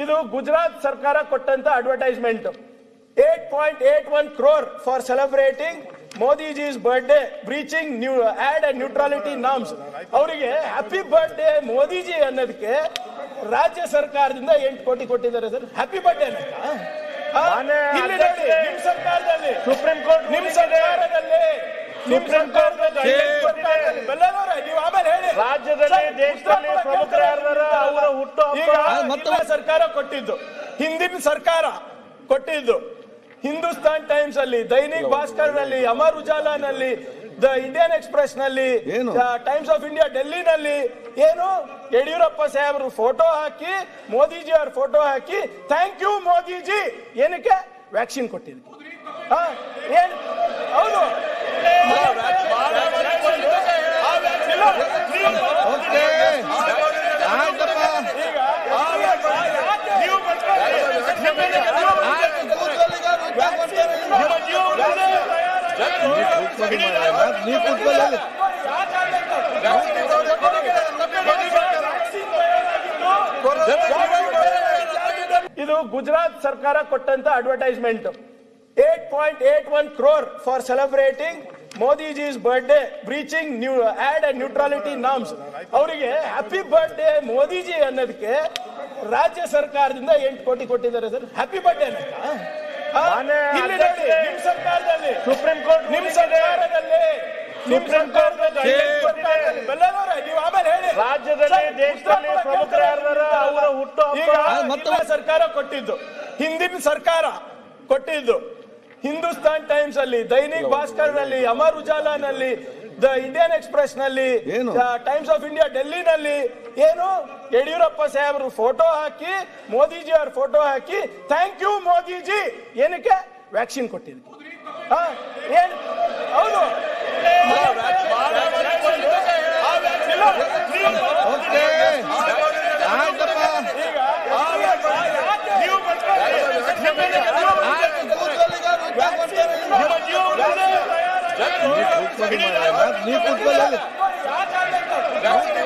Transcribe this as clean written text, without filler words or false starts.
ಇದು ಗುಜರಾತ್ ಸರ್ಕಾರ ಕೊಟ್ಟಂತ advertisement 8.81 crore for celebrating Modiji's birthday breaching ad and neutrality norms. ಅವರಿಗೆ ಹ್ಯಾಪಿ ಬರ್ಡೇ ಮೋದಿಜಿ ಅನ್ನೋದಕ್ಕೆ ರಾಜ್ಯ ಸರ್ಕಾರದಿಂದ 8 ಕೋಟಿ ಕೊಟ್ಟಿದ್ದಾರೆ ಸರ್. ಹ್ಯಾಪಿ ಬರ್ಡೇ ಇಲ್ಲಿ ನೋಡಿ, ನಿಮ್ ಸರ್ಕಾರದಲ್ಲಿ ಸುಪ್ರೀಂ ಕೋರ್ಟ್ ನಿಮ್ ಸರ್ಕಾರದಲ್ಲಿ ನೀವು ಆಮೇಲೆ ಹೇಳಿ ರಾಜ್ಯದಲ್ಲಿ ದೇಶದಲ್ಲಿ ಪ್ರಮುಖರಾದ ಅವರ ಹುಟ್ಟುಹಬ್ಬ ಸರ್ಕಾರ ಕೊಟ್ಟಿದ್ದು, ಹಿಂದಿನ ಸರ್ಕಾರ ಕೊಟ್ಟಿದ್ದು. ಹಿಂದೂಸ್ತಾನ್ ಟೈಮ್ಸ್ ಅಲ್ಲಿ, ದೈನಿಕ್ ಭಾಸ್ಕರ್ ನಲ್ಲಿ, ಅಮರ್ ಉಜಾಲಾನಲ್ಲಿ, ದ ಇಂಡಿಯನ್ ಎಕ್ಸ್ಪ್ರೆಸ್ ನಲ್ಲಿ, ಟೈಮ್ಸ್ ಆಫ್ ಇಂಡಿಯಾ ಡೆಲ್ಲಿನಲ್ಲಿ ಏನು ಯಡಿಯೂರಪ್ಪ ಸಾಹೇಬರು ಫೋಟೋ ಹಾಕಿ, ಮೋದಿಜಿ ಅವ್ರ ಫೋಟೋ ಹಾಕಿ ಥ್ಯಾಂಕ್ ಯು ಮೋದಿಜಿ ಏನಕ್ಕೆ ವ್ಯಾಕ್ಸಿನ್ ಕೊಟ್ಟಿದ್ದು. ಏನು ಹೌದು ಇದು ಗುಜರಾತ್ ಸರ್ಕಾರ ಕೊಟ್ಟಂತ advertisement 8.81 crore for celebrating Modiji's birthday breaching ad and neutrality norms. ಅವರಿಗೆ ಹ್ಯಾಪಿ ಬರ್ಡೇ ಮೋದಿಜಿ ಅನ್ನೋದಕ್ಕೆ ರಾಜ್ಯ ಸರ್ಕಾರದಿಂದ 8 ಕೋಟಿ ಕೊಟ್ಟಿದ್ದಾರೆ ಸರ್. ಹ್ಯಾಪಿ ಬರ್ಡೇ ಇಲ್ಲಿ ನೋಡಿ, ನಿಮ್ ಸರ್ಕಾರದಲ್ಲಿ ಸುಪ್ರೀಂ ಕೋರ್ಟ್ ನಿಮ್ ಸರ್ಕಾರದಲ್ಲಿ ನೀವು ಆಮೇಲೆ ಹೇಳಿ ರಾಜ್ಯದಲ್ಲಿ ದೇಶದಲ್ಲಿ ಪ್ರಮುಖರಾದ ಅವರ ಹುಟ್ಟುಹಬ್ಬ ಸರ್ಕಾರ ಕೊಟ್ಟಿದ್ದು, ಹಿಂದಿನ ಸರ್ಕಾರ ಕೊಟ್ಟಿದ್ದು. ಹಿಂದೂಸ್ತಾನ್ ಟೈಮ್ಸ್ ಅಲ್ಲಿ, ದೈನಿಕ್ ಭಾಸ್ಕರ್ ನಲ್ಲಿ, ಅಮರ್ ಉಜಾಲಾನಲ್ಲಿ, ದ ಇಂಡಿಯನ್ ಎಕ್ಸ್ಪ್ರೆಸ್ ನಲ್ಲಿ, ಟೈಮ್ಸ್ ಆಫ್ ಇಂಡಿಯಾ ಡೆಲ್ಲಿನಲ್ಲಿ ಏನು ಯಡಿಯೂರಪ್ಪ ಸಾಹೇಬರು ಫೋಟೋ ಹಾಕಿ, ಮೋದಿಜಿ ಅವ್ರ ಫೋಟೋ ಹಾಕಿ ಥ್ಯಾಂಕ್ ಯು ಮೋದಿಜಿ ಏನಕ್ಕೆ ವ್ಯಾಕ್ಸಿನ್ ಕೊಟ್ಟಿದ್ದು. ಏನು ಹೌದು ನೀವು